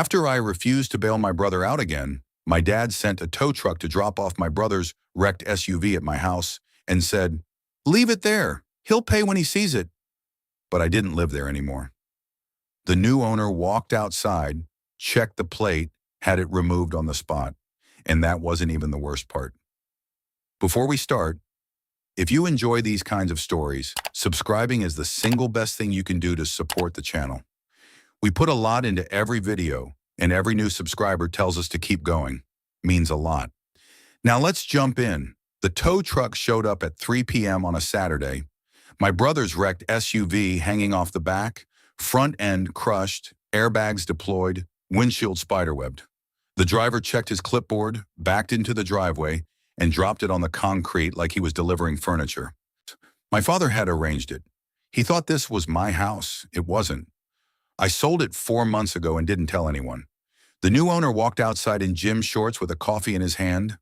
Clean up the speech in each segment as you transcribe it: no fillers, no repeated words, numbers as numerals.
After I refused to bail my brother out again, my dad sent a tow truck to drop off my brother's wrecked SUV at my house and said, "Leave it there. He'll pay when he sees it." But I didn't live there anymore. The new owner walked outside, checked the plate, had it removed on the spot. And that wasn't even the worst part. Before we start, if you enjoy these kinds of stories, subscribing is the single best thing you can do to support the channel. We put a lot into every video, and every new subscriber tells us to keep going. Means a lot. Now let's jump in. The tow truck showed up at 3 p.m. on a Saturday. My brother's wrecked SUV hanging off the back, front end crushed, airbags deployed, windshield spiderwebbed. The driver checked his clipboard, backed into the driveway, and dropped it on the concrete like he was delivering furniture. My father had arranged it. He thought this was my house. It wasn't. I sold it 4 months ago and didn't tell anyone. The new owner walked outside in gym shorts with a coffee in his hand,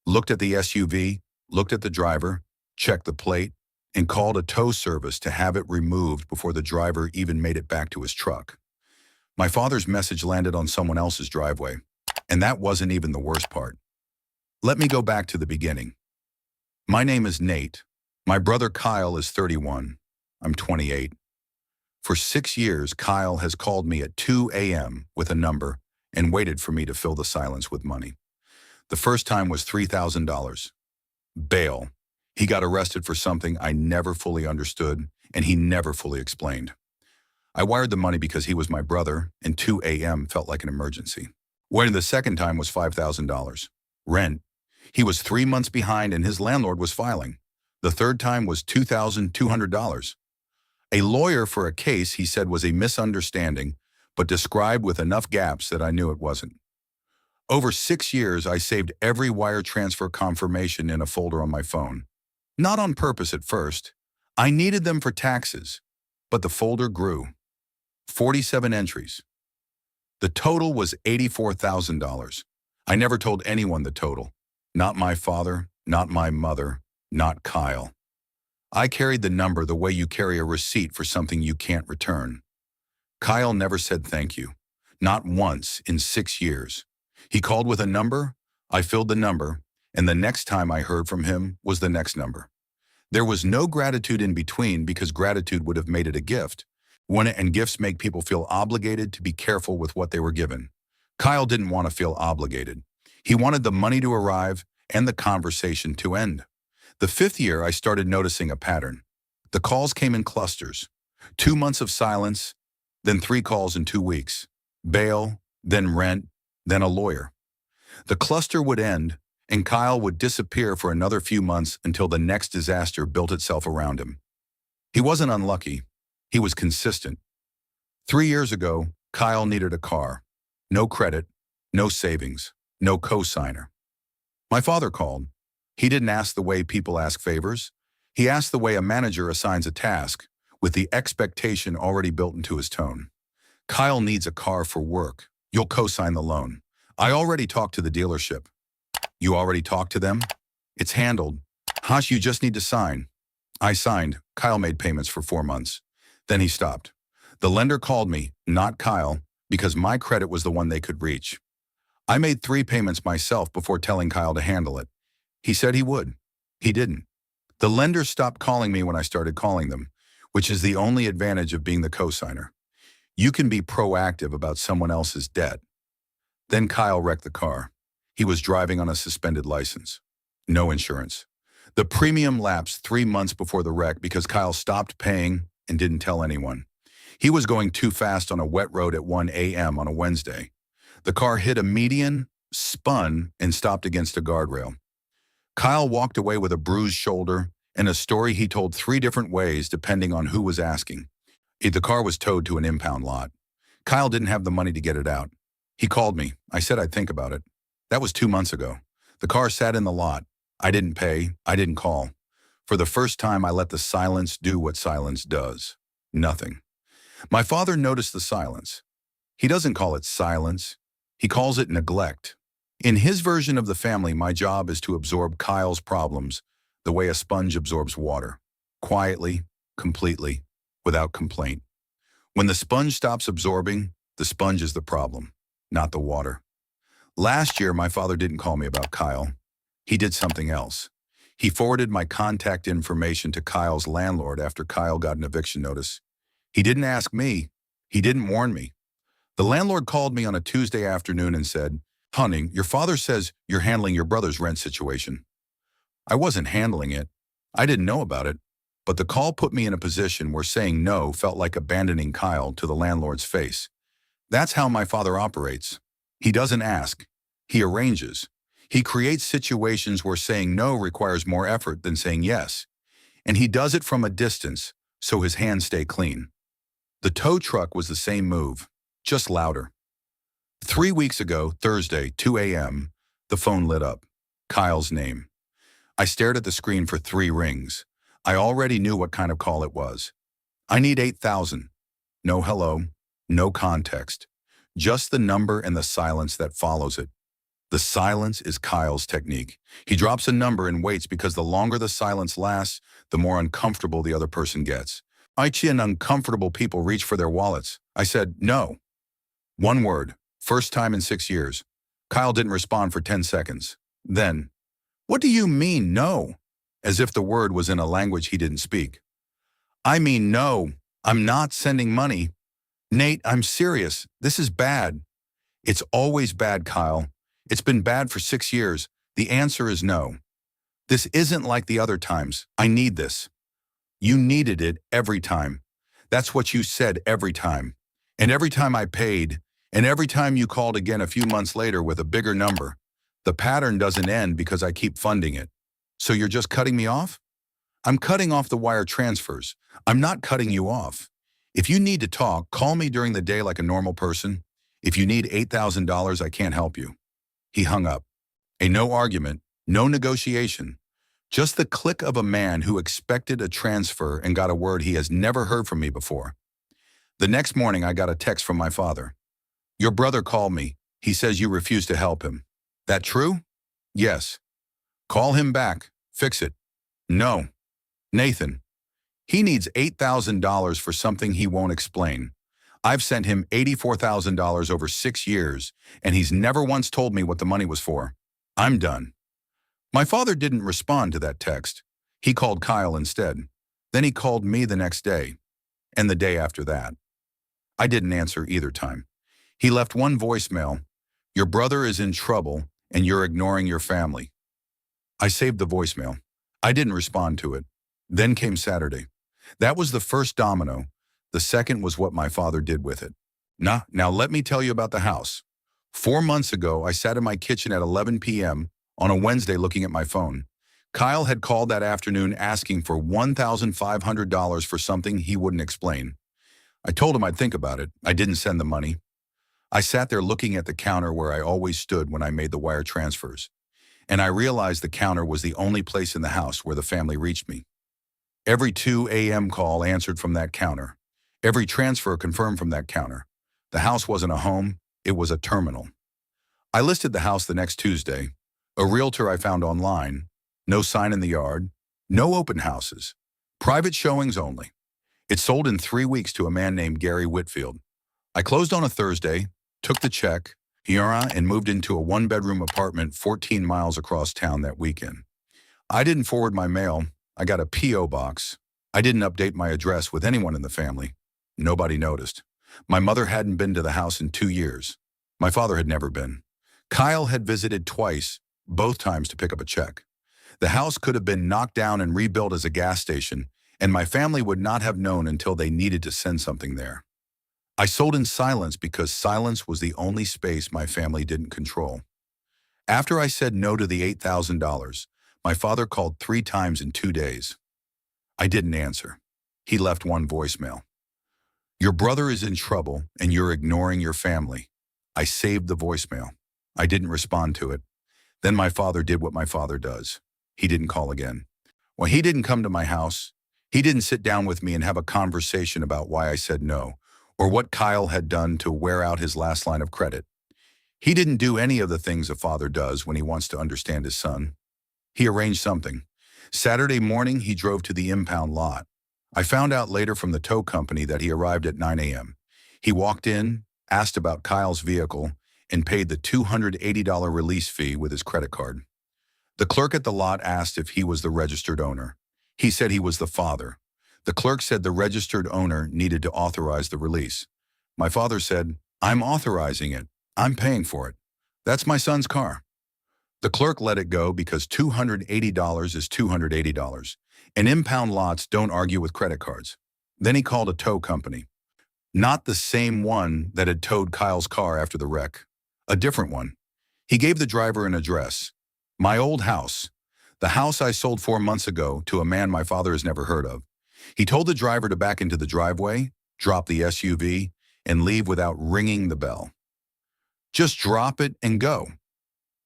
looked at the SUV, looked at the driver, checked the plate, and called a tow service to have it removed before the driver even made it back to his truck. My father's message landed on someone else's driveway. And that wasn't even the worst part. Let me go back to the beginning. My name is Nate. My brother Kyle is 31. I'm 28. For 6 years, Kyle has called me at 2 a.m. with a number and waited for me to fill the silence with money. The first time was $3,000. Bail. He got arrested for something I never fully understood and he never fully explained. I wired the money because he was my brother and 2 a.m. felt like an emergency. When the second time was $5,000. Rent. He was 3 months behind and his landlord was filing. The third time was $2,200. A lawyer for a case he said was a misunderstanding, but described with enough gaps that I knew it wasn't. Over 6 years, I saved every wire transfer confirmation in a folder on my phone. Not on purpose at first. I needed them for taxes, but the folder grew. 47 entries. The total was $84,000. I never told anyone the total. Not my father, not my mother, not Kyle. I carried the number the way you carry a receipt for something you can't return. Kyle never said thank you. Not once in 6 years. He called with a number, I filled the number, and the next time I heard from him was the next number. There was no gratitude in between because gratitude would have made it a gift. And gifts make people feel obligated to be careful with what they were given. Kyle didn't want to feel obligated. He wanted the money to arrive and the conversation to end. The 5th year, I started noticing a pattern. The calls came in clusters. 2 months of silence, then 3 calls in 2 weeks. Bail, then rent, then a lawyer. The cluster would end, and Kyle would disappear for another few months until the next disaster built itself around him. He wasn't unlucky. He was consistent. 3 years ago, Kyle needed a car. No credit, no savings, no co-signer. My father called. He didn't ask the way people ask favors. He asked the way a manager assigns a task, with the expectation already built into his tone. Kyle needs a car for work. You'll co-sign the loan. I already talked to the dealership. You already talked to them? It's handled. Hush, you just need to sign. I signed. Kyle made payments for 4 months. Then he stopped. The lender called me, not Kyle, because my credit was the one they could reach. I made 3 payments myself before telling Kyle to handle it. He said he would. He didn't. The lender stopped calling me when I started calling them, which is the only advantage of being the co-signer. You can be proactive about someone else's debt. Then Kyle wrecked the car. He was driving on a suspended license. No insurance. The premium lapsed 3 months before the wreck because Kyle stopped paying and didn't tell anyone. He was going too fast on a wet road at 1 a.m. on a Wednesday. The car hit a median, spun, and stopped against a guardrail. Kyle walked away with a bruised shoulder and a story he told 3 different ways depending on who was asking. The car was towed to an impound lot. Kyle didn't have the money to get it out. He called me. I said I'd think about it. That was 2 months ago. The car sat in the lot. I didn't pay. I didn't call. For the first time, I let the silence do what silence does. Nothing. My father noticed the silence. He doesn't call it silence. He calls it neglect. In his version of the family, my job is to absorb Kyle's problems the way a sponge absorbs water. Quietly, completely, without complaint. When the sponge stops absorbing, the sponge is the problem. not the water. Last year, my father didn't call me about Kyle. He did something else. He forwarded my contact information to Kyle's landlord after Kyle got an eviction notice. He didn't ask me. He didn't warn me. The landlord called me on a Tuesday afternoon and said, "Honey, your father says you're handling your brother's rent situation." I wasn't handling it. I didn't know about it. But the call put me in a position where saying no felt like abandoning Kyle to the landlord's face. That's how my father operates. He doesn't ask. He arranges. He creates situations where saying no requires more effort than saying yes. And he does it from a distance, so his hands stay clean. The tow truck was the same move, just louder. 3 weeks ago, Thursday, 2 a.m., the phone lit up. Kyle's name. I stared at the screen for 3 rings. I already knew what kind of call it was. "I need 8,000. No hello, no context. Just the number and the silence that follows it. The silence is Kyle's technique. He drops a number and waits because the longer the silence lasts, the more uncomfortable the other person gets. Itchy and uncomfortable people reach for their wallets. I said, "No." One word. First time in 6 years. Kyle didn't respond for 10 seconds. Then, "What do you mean, no?" As if the word was in a language he didn't speak. "I mean, no. I'm not sending money. Nate, I'm serious. This is bad." "It's always bad, Kyle. It's been bad for 6 years. The answer is no. This isn't like the other times. I need this." "You needed it every time. That's what you said every time. And every time I paid, and every time you called again a few months later with a bigger number. The pattern doesn't end because I keep funding it. So you're just cutting me off?" "I'm cutting off the wire transfers. I'm not cutting you off. If you need to talk, call me during the day like a normal person. If you need $8,000, I can't help you." He hung up. A no argument, no negotiation. Just the click of a man who expected a transfer and got a word he has never heard from me before. The next morning, I got a text from my father. "Your brother called me. He says you refuse to help him. That true?" "Yes." "Call him back. Fix it." "No." "Nathan, he needs $8,000 for something he won't explain. I've sent him $84,000 over 6 years, and he's never once told me what the money was for. I'm done." My father didn't respond to that text. He called Kyle instead. Then he called me the next day, and the day after that. I didn't answer either time. He left one voicemail. "Your brother is in trouble, and you're ignoring your family." I saved the voicemail. I didn't respond to it. Then came Saturday. That was the first domino. The second was what my father did with it. Now let me tell you about the house. 4 months ago, I sat in my kitchen at 11 p.m. on a Wednesday looking at my phone. Kyle had called that afternoon asking for $1,500 for something he wouldn't explain. I told him I'd think about it. I didn't send the money. I sat there looking at the counter where I always stood when I made the wire transfers. And I realized the counter was the only place in the house where the family reached me. Every 2 a.m. call answered from that counter. Every transfer confirmed from that counter. The house wasn't a home, it was a terminal. I listed the house the next Tuesday. A realtor I found online. No sign in the yard. No open houses. Private showings only. It sold in 3 weeks to a man named Gary Whitfield. I closed on a Thursday, took the check, and moved into a 1-bedroom apartment 14 miles across town that weekend. I didn't forward my mail. I got a P.O. box. I didn't update my address with anyone in the family. Nobody noticed. My mother hadn't been to the house in 2 years. My father had never been. Kyle had visited twice, both times to pick up a check. The house could have been knocked down and rebuilt as a gas station, and my family would not have known until they needed to send something there. I sold in silence because silence was the only space my family didn't control. After I said no to the $8,000, my father called 3 times in 2 days. I didn't answer. He left one voicemail. "Your brother is in trouble and you're ignoring your family." I saved the voicemail. I didn't respond to it. Then my father did what my father does. He didn't call again. Well, he didn't come to my house. He didn't sit down with me and have a conversation about why I said no, or what Kyle had done to wear out his last line of credit. He didn't do any of the things a father does when he wants to understand his son. He arranged something. Saturday morning, he drove to the impound lot. I found out later from the tow company that he arrived at 9 a.m. He walked in, asked about Kyle's vehicle, and paid the $280 release fee with his credit card. The clerk at the lot asked if he was the registered owner. He said he was the father. The clerk said the registered owner needed to authorize the release. My father said, "I'm authorizing it. I'm paying for it. That's my son's car." The clerk let it go because $280 is $280, and impound lots don't argue with credit cards. Then he called a tow company. Not the same one that had towed Kyle's car after the wreck. A different one. He gave the driver an address. My old house. The house I sold 4 months ago to a man my father has never heard of. He told the driver to back into the driveway, drop the SUV, and leave without ringing the bell. Just drop it and go.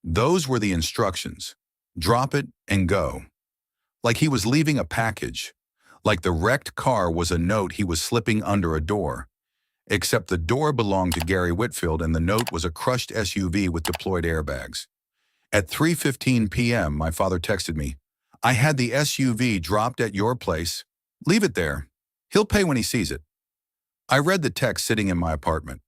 Those were the instructions. Drop it and go. Like he was leaving a package. Like the wrecked car was a note he was slipping under a door. Except the door belonged to Gary Whitfield and the note was a crushed SUV with deployed airbags. At 3:15 p.m., my father texted me, "I had the SUV dropped at your place. Leave it there. He'll pay when he sees it." I read the text sitting in my apartment,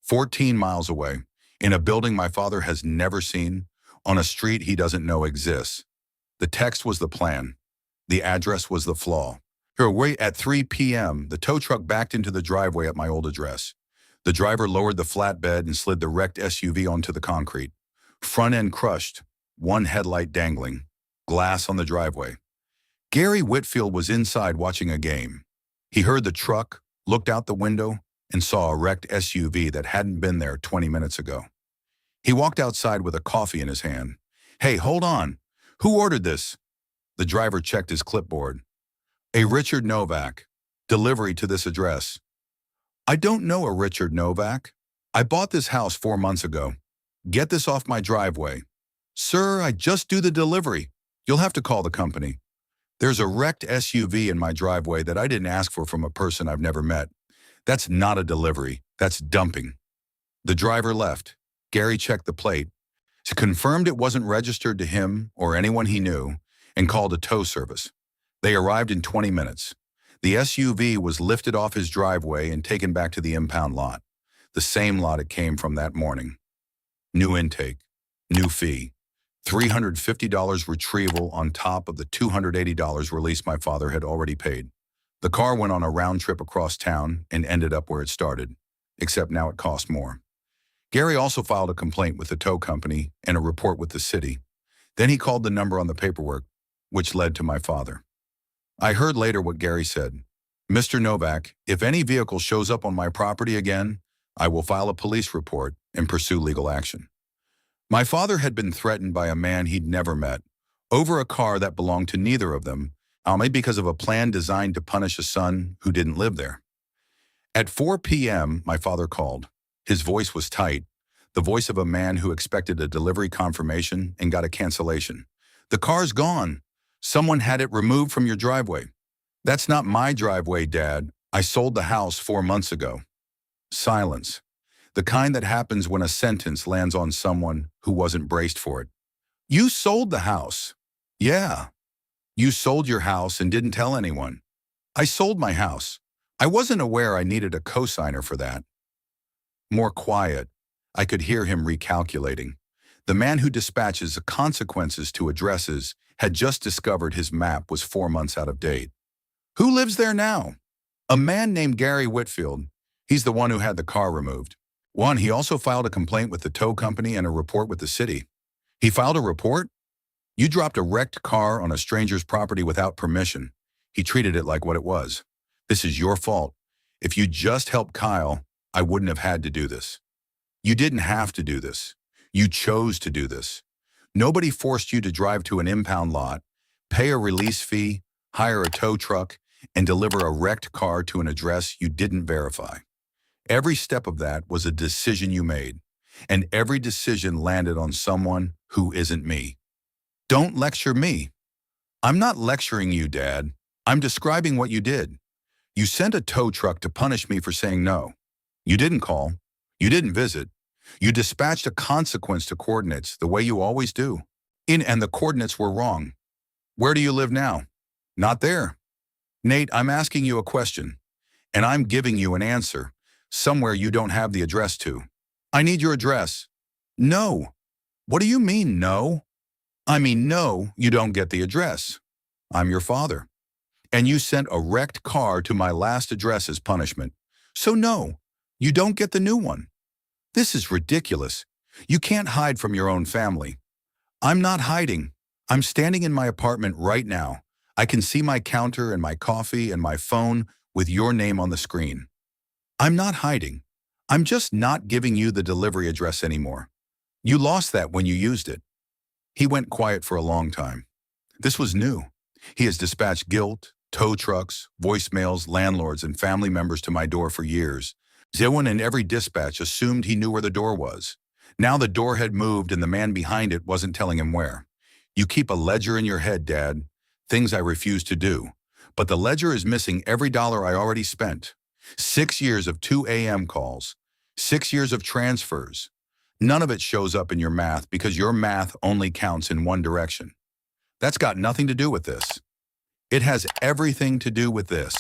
14 miles away, in a building my father has never seen, on a street he doesn't know exists. The text was the plan. The address was the flaw. At 3 p.m., the tow truck backed into the driveway at my old address. The driver lowered the flatbed and slid the wrecked SUV onto the concrete. Front end crushed, one headlight dangling, glass on the driveway. Gary Whitfield was inside watching a game. He heard the truck, looked out the window, and saw a wrecked SUV that hadn't been there 20 minutes ago. He walked outside with a coffee in his hand. "Hey, hold on. Who ordered this?" The driver checked his clipboard. "A Richard Novak. Delivery to this address." "I don't know a Richard Novak. I bought this house 4 months ago. Get this off my driveway." "Sir, I just do the delivery. You'll have to call the company." "There's a wrecked SUV in my driveway that I didn't ask for from a person I've never met. That's not a delivery. That's dumping." The driver left. Gary checked the plate, confirmed it wasn't registered to him or anyone he knew, and called a tow service. They arrived in 20 minutes. The SUV was lifted off his driveway and taken back to the impound lot, the same lot it came from that morning. New intake, new fee, $350 retrieval on top of the $280 release my father had already paid. The car went on a round trip across town and ended up where it started, except now it cost more. Gary also filed a complaint with the tow company and a report with the city. Then he called the number on the paperwork, which led to my father. I heard later what Gary said. "Mr. Novak, if any vehicle shows up on my property again, I will file a police report and pursue legal action." My father had been threatened by a man he'd never met over a car that belonged to neither of them, only because of a plan designed to punish a son who didn't live there. At 4 p.m., my father called. His voice was tight, the voice of a man who expected a delivery confirmation and got a cancellation. "The car's gone. Someone had it removed from your driveway." "That's not my driveway, Dad. I sold the house 4 months ago." Silence. The kind that happens when a sentence lands on someone who wasn't braced for it. "You sold the house." "Yeah." "You sold your house and didn't tell anyone." "I sold my house. I wasn't aware I needed a cosigner for that." More quiet. I could hear him recalculating. The man who dispatches the consequences to addresses had just discovered his map was 4 months out of date. "Who lives there now?" "A man named Gary Whitfield. He's the one who had the car removed." He also filed a complaint with the tow company and a report with the city." "He filed a report?" "You dropped a wrecked car on a stranger's property without permission. He treated it like what it was. This is your fault. If you just helped Kyle, I wouldn't have had to do this. You didn't have to do this. You chose to do this. Nobody forced you to drive to an impound lot, pay a release fee, hire a tow truck, and deliver a wrecked car to an address you didn't verify. Every step of that was a decision you made, and every decision landed on someone who isn't me. Don't lecture me. I'm not lecturing you, Dad. I'm describing what you did. You sent a tow truck to punish me for saying no. You didn't call. You didn't visit. You dispatched a consequence to coordinates the way you always do. And the coordinates were wrong. Where do you live now? Not there. Nate, I'm asking you a question, and I'm giving you an answer, somewhere you don't have the address to. I need your address. No. What do you mean, no? I mean, no, you don't get the address. I'm your father. And you sent a wrecked car to my last address as punishment. So no, you don't get the new one. This is ridiculous. You can't hide from your own family. I'm not hiding. I'm standing in my apartment right now. I can see my counter and my coffee and my phone with your name on the screen. I'm not hiding. I'm just not giving you the delivery address anymore. You lost that when you used it. He went quiet for a long time. This was new. He has dispatched guilt, tow trucks, voicemails, landlords, and family members to my door for years. Zewan in every dispatch assumed he knew where the door was. Now the door had moved and the man behind it wasn't telling him where. You keep a ledger in your head, Dad. Things I refuse to do. But the ledger is missing every dollar I already spent. 6 years of 2 a.m. calls. 6 years of transfers. None of it shows up in your math because your math only counts in one direction. That's got nothing to do with this. It has everything to do with this.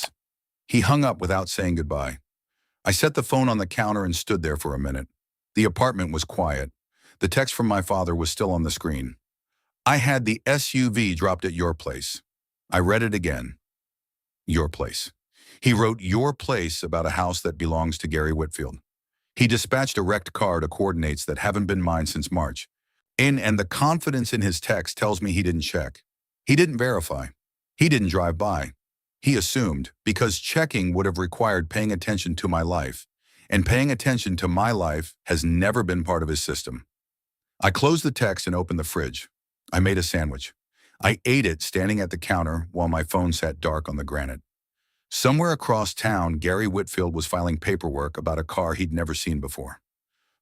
He hung up without saying goodbye. I set the phone on the counter and stood there for a minute. The apartment was quiet. The text from my father was still on the screen. I had the SUV dropped at your place. I read it again. Your place. He wrote your place about a house that belongs to Gary Whitfield. He dispatched a wrecked car to coordinates that haven't been mine since March. And the confidence in his text tells me he didn't check. He didn't verify. He didn't drive by. He assumed, because checking would have required paying attention to my life, and paying attention to my life has never been part of his system. I closed the text and opened the fridge. I made a sandwich. I ate it standing at the counter while my phone sat dark on the granite. Somewhere across town, Gary Whitfield was filing paperwork about a car he'd never seen before.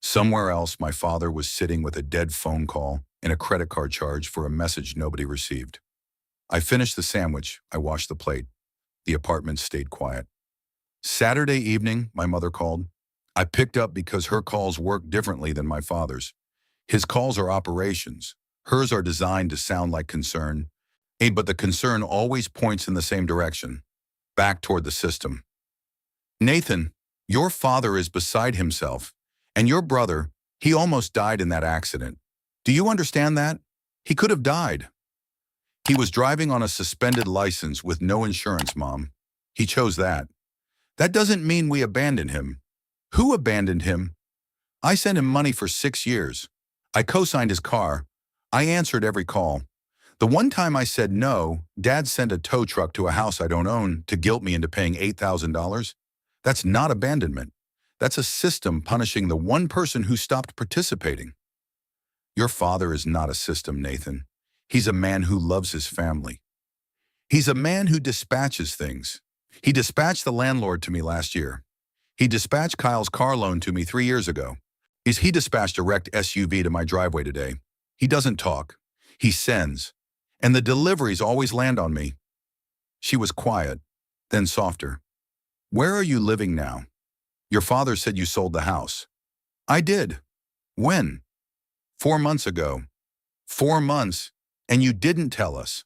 Somewhere else, my father was sitting with a dead phone call and a credit card charge for a message nobody received. I finished the sandwich. I washed the plate. The apartment stayed quiet. Saturday evening, my mother called. I picked up because her calls work differently than my father's. His calls are operations. Hers are designed to sound like concern. But the concern always points in the same direction, back toward the system. Nathan, your father is beside himself. And your brother, he almost died in that accident. Do you understand that? He could have died. He was driving on a suspended license with no insurance, Mom. He chose that. That doesn't mean we abandoned him. Who abandoned him? I sent him money for 6 years. I co-signed his car. I answered every call. The one time I said no, Dad sent a tow truck to a house I don't own to guilt me into paying $8,000. That's not abandonment. That's a system punishing the one person who stopped participating. Your father is not a system, Nathan. He's a man who loves his family. He's a man who dispatches things. He dispatched the landlord to me last year. He dispatched Kyle's car loan to me 3 years ago. He dispatched a wrecked SUV to my driveway today. He doesn't talk. He sends. And the deliveries always land on me. She was quiet, then softer. Where are you living now? Your father said you sold the house. I did. When? 4 months ago. 4 months, and you didn't tell us.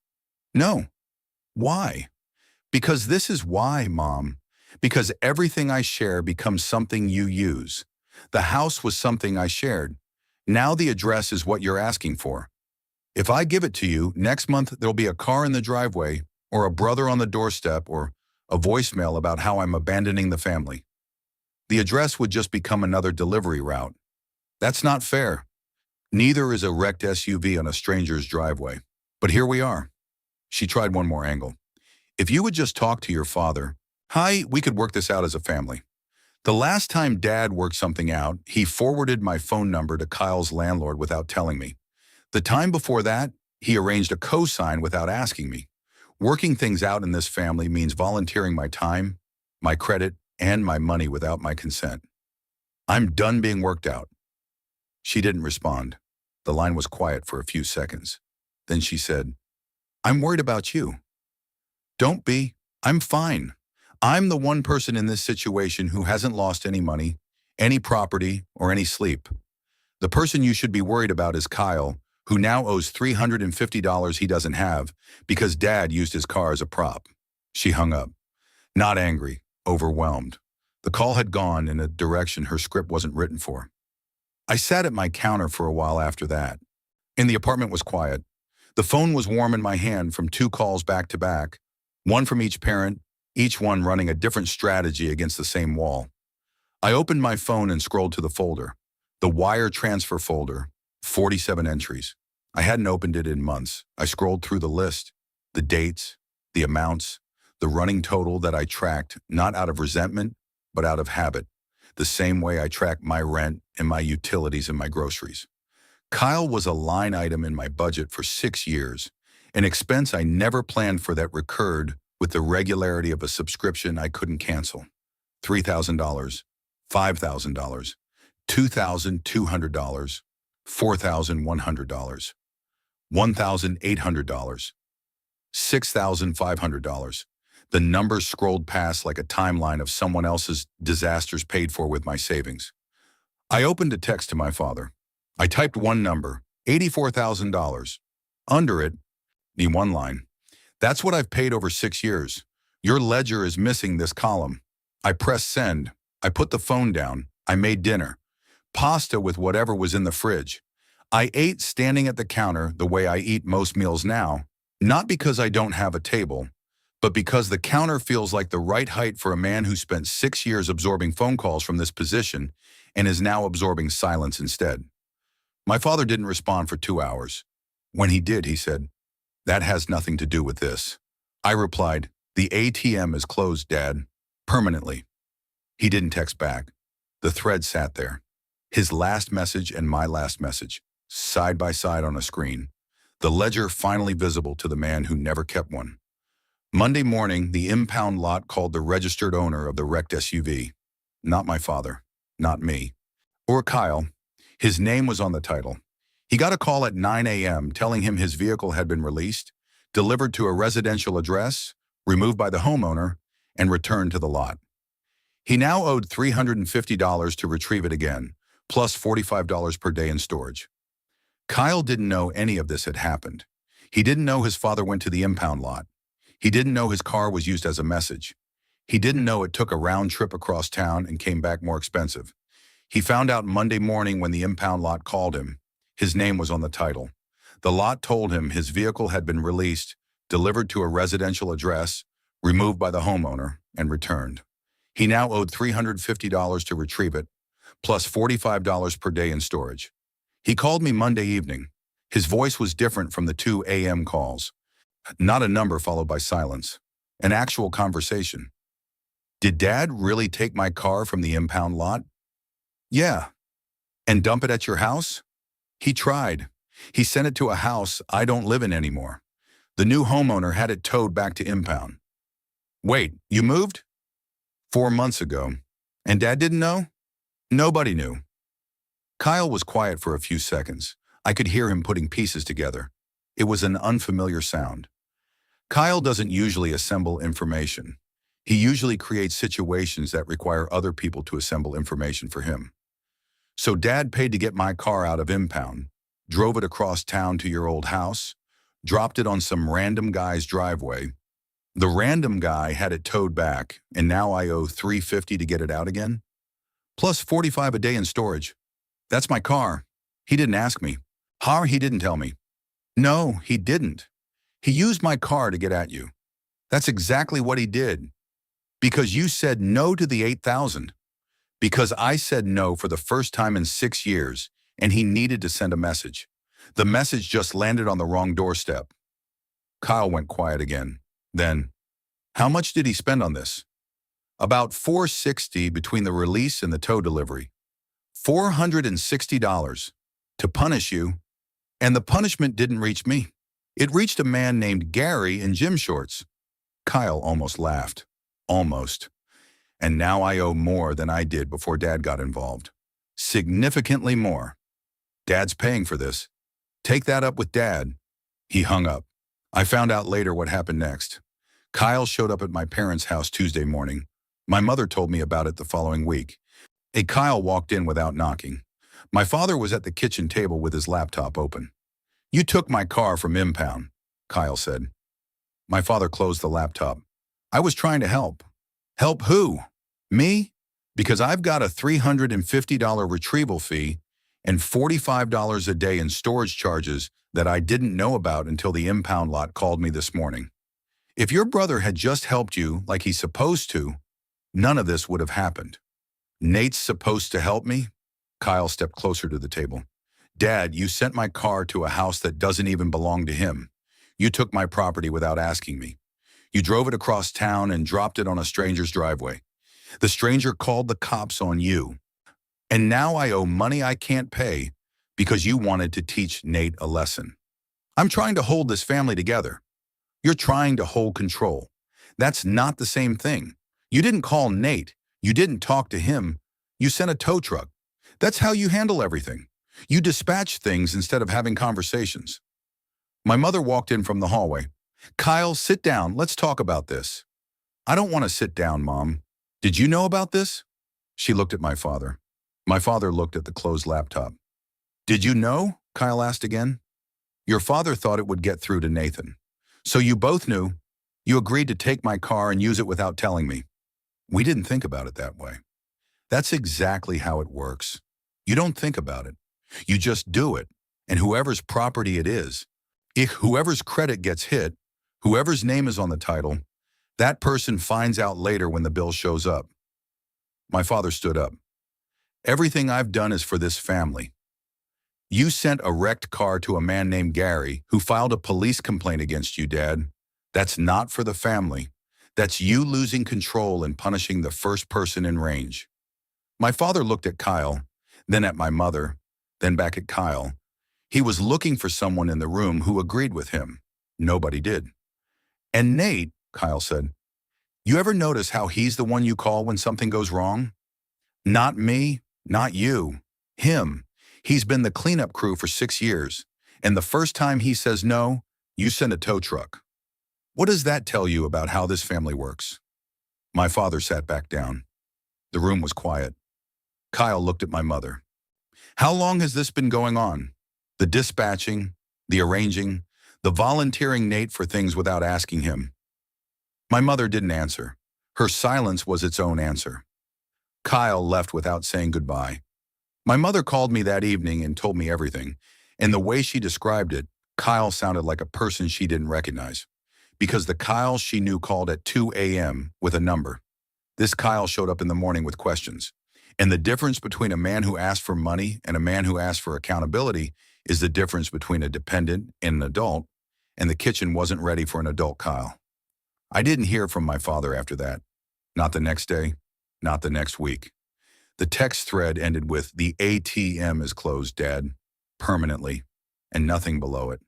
No. Why? Because this is why, Mom. Because everything I share becomes something you use. The house was something I shared. Now the address is what you're asking for. If I give it to you, next month there'll be a car in the driveway, or a brother on the doorstep, or a voicemail about how I'm abandoning the family. The address would just become another delivery route. That's not fair. Neither is a wrecked SUV on a stranger's driveway. But here we are. She tried one more angle. If you would just talk to your father, we could work this out as a family. The last time Dad worked something out, he forwarded my phone number to Kyle's landlord without telling me. The time before that, he arranged a cosign without asking me. Working things out in this family means volunteering my time, my credit, and my money without my consent. I'm done being worked out. She didn't respond. The line was quiet for a few seconds. Then she said, I'm worried about you. Don't be. I'm fine. I'm the one person in this situation who hasn't lost any money, any property, or any sleep. The person you should be worried about is Kyle, who now owes $350 he doesn't have because Dad used his car as a prop. She hung up. Not angry, overwhelmed. The call had gone in a direction her script wasn't written for. I sat at my counter for a while after that, and the apartment was quiet. The phone was warm in my hand from 2 calls back to back, one from each parent, each one running a different strategy against the same wall. I opened my phone and scrolled to the folder, the wire transfer folder, 47 entries. I hadn't opened it in months. I scrolled through the list, the dates, the amounts, the running total that I tracked, not out of resentment, but out of habit, the same way I track my rent and my utilities and my groceries. Kyle was a line item in my budget for 6 years, an expense I never planned for that recurred with the regularity of a subscription I couldn't cancel. $3,000, $5,000, $2,200, $4,100, $1,800, $6,500. The numbers scrolled past like a timeline of someone else's disasters paid for with my savings. I opened a text to my father. I typed one number, $84,000. Under it, the one line. That's what I've paid over 6 years. Your ledger is missing this column. I pressed send. I put the phone down. I made dinner. Pasta with whatever was in the fridge. I ate standing at the counter the way I eat most meals now, not because I don't have a table, but because the counter feels like the right height for a man who spent 6 years absorbing phone calls from this position and is now absorbing silence instead. My father didn't respond for 2 hours. When he did, he said, "That has nothing to do with this." I replied, "The ATM is closed, Dad, permanently." He didn't text back. The thread sat there. His last message and my last message, side by side on a screen. The ledger finally visible to the man who never kept one. Monday morning, the impound lot called the registered owner of the wrecked SUV. Not my father, not me, or Kyle. His name was on the title. He got a call at 9 a.m. telling him his vehicle had been released, delivered to a residential address, removed by the homeowner, and returned to the lot. He now owed $350 to retrieve it again, plus $45 per day in storage. Kyle didn't know any of this had happened. He didn't know his father went to the impound lot. He didn't know his car was used as a message. He didn't know it took a round trip across town and came back more expensive. He found out Monday morning when the impound lot called him. His name was on the title. The lot told him his vehicle had been released, delivered to a residential address, removed by the homeowner, and returned. He now owed $350 to retrieve it, plus $45 per day in storage. He called me Monday evening. His voice was different from the 2 a.m. calls. Not a number followed by silence. An actual conversation. "Did Dad really take my car from the impound lot?" "Yeah." "And dump it at your house?" "He tried. He sent it to a house I don't live in anymore. The new homeowner had it towed back to impound." "Wait, you moved?" 4 months ago. "And Dad didn't know?" "Nobody knew." Kyle was quiet for a few seconds. I could hear him putting pieces together. It was an unfamiliar sound. Kyle doesn't usually assemble information. He usually creates situations that require other people to assemble information for him. "So Dad paid to get my car out of impound, drove it across town to your old house, dropped it on some random guy's driveway. The random guy had it towed back, and now I owe $350 to get it out again? Plus $45 a day in storage. That's my car. He didn't ask me. How? He didn't tell me." "No, he didn't. He used my car to get at you. That's exactly what he did. Because you said no to the $8,000. Because I said no for the first time in 6 years, and he needed to send a message. The message just landed on the wrong doorstep." Kyle went quiet again. Then, "How much did he spend on this?" "About $460 between the release and the tow delivery. $460 to punish you. And the punishment didn't reach me. It reached a man named Gary in gym shorts." Kyle almost laughed. Almost. "And now I owe more than I did before Dad got involved. Significantly more. Dad's paying for this. Take that up with Dad." He hung up. I found out later what happened next. Kyle showed up at my parents' house Tuesday morning. My mother told me about it the following week. Kyle walked in without knocking. My father was at the kitchen table with his laptop open. "You took my car from impound," Kyle said. My father closed the laptop. "I was trying to help." "Help who? Me? Because I've got a $350 retrieval fee, and $45 a day in storage charges that I didn't know about until the impound lot called me this morning. If your brother had just helped you like he's supposed to, none of this would have happened. Nate's supposed to help me? Kyle stepped closer to the table. Dad, you sent my car to a house that doesn't even belong to him. You took my property without asking me. You drove it across town and dropped it on a stranger's driveway. The stranger called the cops on you. And now I owe money I can't pay because you wanted to teach Nate a lesson. I'm trying to hold this family together. You're trying to hold control. That's not the same thing. You didn't call Nate. You didn't talk to him. You sent a tow truck. That's how you handle everything. You dispatch things instead of having conversations. My mother walked in from the hallway. Kyle, sit down. Let's talk about this. I don't want to sit down, Mom. Did you know about this? She looked at my father. My father looked at the closed laptop. Did you know? Kyle asked again. Your father thought it would get through to Nathan. So you both knew. You agreed to take my car and use it without telling me. We didn't think about it that way. That's exactly how it works. You don't think about it. You just do it. And whoever's property it is, if whoever's credit gets hit, whoever's name is on the title, that person finds out later when the bill shows up. My father stood up. Everything I've done is for this family. You sent a wrecked car to a man named Gary who filed a police complaint against you, Dad. That's not for the family. That's you losing control and punishing the first person in range. My father looked at Kyle, then at my mother, then back at Kyle. He was looking for someone in the room who agreed with him. Nobody did. And Nate, Kyle said, you ever notice how he's the one you call when something goes wrong? Not me, not you, him. He's been the cleanup crew for 6 years, and the first time he says no, you send a tow truck. What does that tell you about how this family works? My father sat back down. The room was quiet. Kyle looked at my mother. How long has this been going on? The dispatching, the arranging, the volunteering Nate for things without asking him. My mother didn't answer. Her silence was its own answer. Kyle left without saying goodbye. My mother called me that evening and told me everything, and the way she described it, Kyle sounded like a person she didn't recognize, because the Kyle she knew called at 2 a.m. with a number. This Kyle showed up in the morning with questions, and the difference between a man who asked for money and a man who asked for accountability is the difference between a dependent and an adult, and the kitchen wasn't ready for an adult Kyle. I didn't hear from my father after that. Not the next day, not the next week. The text thread ended with, "The ATM is closed, Dad, permanently," and nothing below it.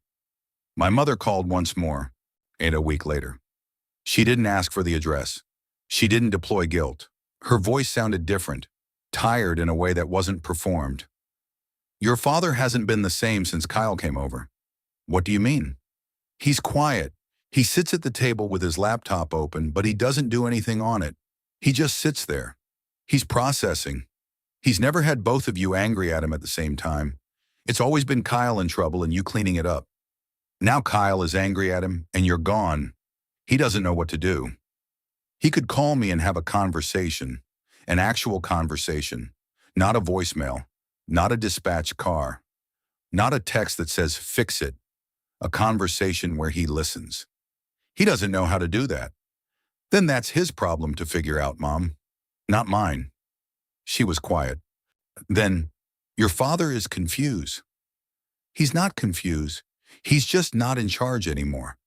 My mother called once more, and a week later. She didn't ask for the address. She didn't deploy guilt. Her voice sounded different, tired in a way that wasn't performed. Your father hasn't been the same since Kyle came over. What do you mean? He's quiet. He sits at the table with his laptop open, but he doesn't do anything on it. He just sits there. He's processing. He's never had both of you angry at him at the same time. It's always been Kyle in trouble and you cleaning it up. Now Kyle is angry at him and you're gone. He doesn't know what to do. He could call me and have a conversation, an actual conversation, not a voicemail, not a dispatch car, not a text that says fix it, a conversation where he listens. He doesn't know how to do that. Then that's his problem to figure out, Mom, not mine. She was quiet. Then, your father is confused. He's not confused. He's just not in charge anymore.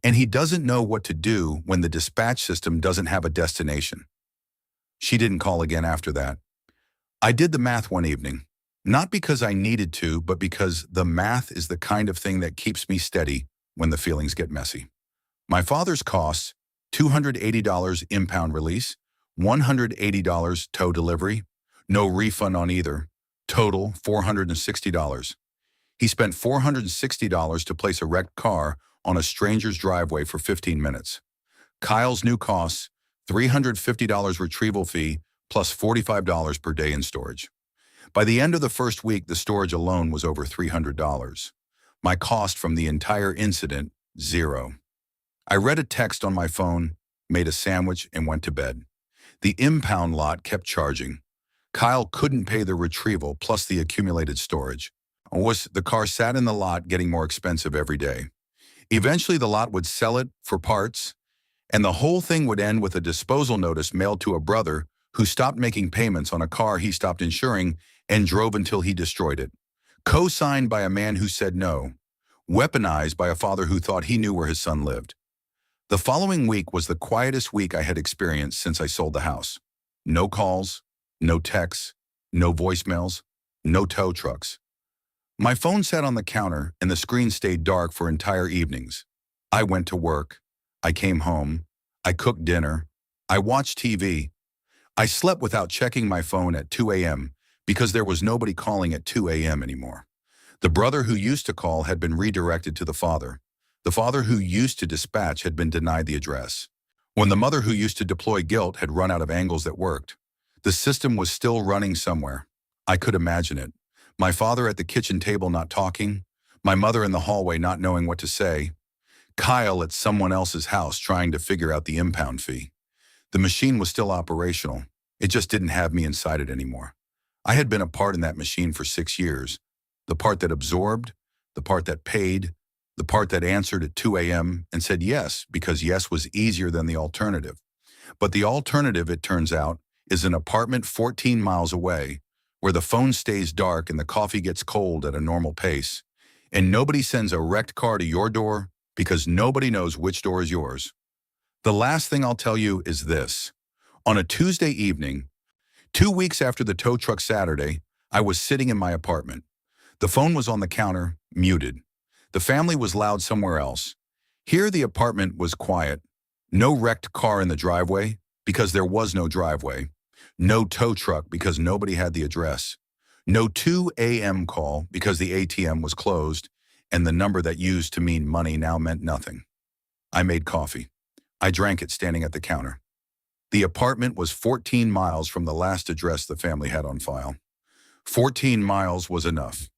And he doesn't know what to do when the dispatch system doesn't have a destination. She didn't call again after that. I did the math one evening, not because I needed to, but because the math is the kind of thing that keeps me steady when the feelings get messy. My father's costs, $280 impound release, $180 tow delivery, no refund on either, total $460. He spent $460 to place a wrecked car on a stranger's driveway for 15 minutes. Kyle's new costs, $350 retrieval fee plus $45 per day in storage. By the end of the first week, the storage alone was over $300. My cost from the entire incident, $0. I read a text on my phone, made a sandwich, and went to bed. The impound lot kept charging. Kyle couldn't pay the retrieval plus the accumulated storage. The car sat in the lot getting more expensive every day. Eventually, the lot would sell it for parts, and the whole thing would end with a disposal notice mailed to a brother who stopped making payments on a car he stopped insuring and drove until he destroyed it. Co-signed by a man who said no. Weaponized by a father who thought he knew where his son lived. The following week was the quietest week I had experienced since I sold the house. No calls, no texts, no voicemails, no tow trucks. My phone sat on the counter and the screen stayed dark for entire evenings. I went to work. I came home. I cooked dinner. I watched TV. I slept without checking my phone at 2 a.m. because there was nobody calling at 2 a.m. anymore. The brother who used to call had been redirected to the father. The father who used to dispatch had been denied the address. When the mother who used to deploy guilt had run out of angles that worked, the system was still running somewhere. I could imagine it. My father at the kitchen table not talking, my mother in the hallway not knowing what to say, Kyle at someone else's house trying to figure out the impound fee. The machine was still operational. It just didn't have me inside it anymore. I had been a part in that machine for 6 years. The part that absorbed, the part that paid, the part that answered at 2 a.m. and said yes because yes was easier than the alternative. But the alternative, it turns out, is an apartment 14 miles away where the phone stays dark and the coffee gets cold at a normal pace, and nobody sends a wrecked car to your door because nobody knows which door is yours. The last thing I'll tell you is this. On a Tuesday evening, 2 weeks after the tow truck Saturday, I was sitting in my apartment. The phone was on the counter, muted. The family was loud somewhere else. Here the apartment was quiet. No wrecked car in the driveway because there was no driveway. No tow truck because nobody had the address. No 2 a.m. call because the ATM was closed and the number that used to mean money now meant nothing. I made coffee. I drank it standing at the counter. The apartment was 14 miles from the last address the family had on file. 14 miles was enough.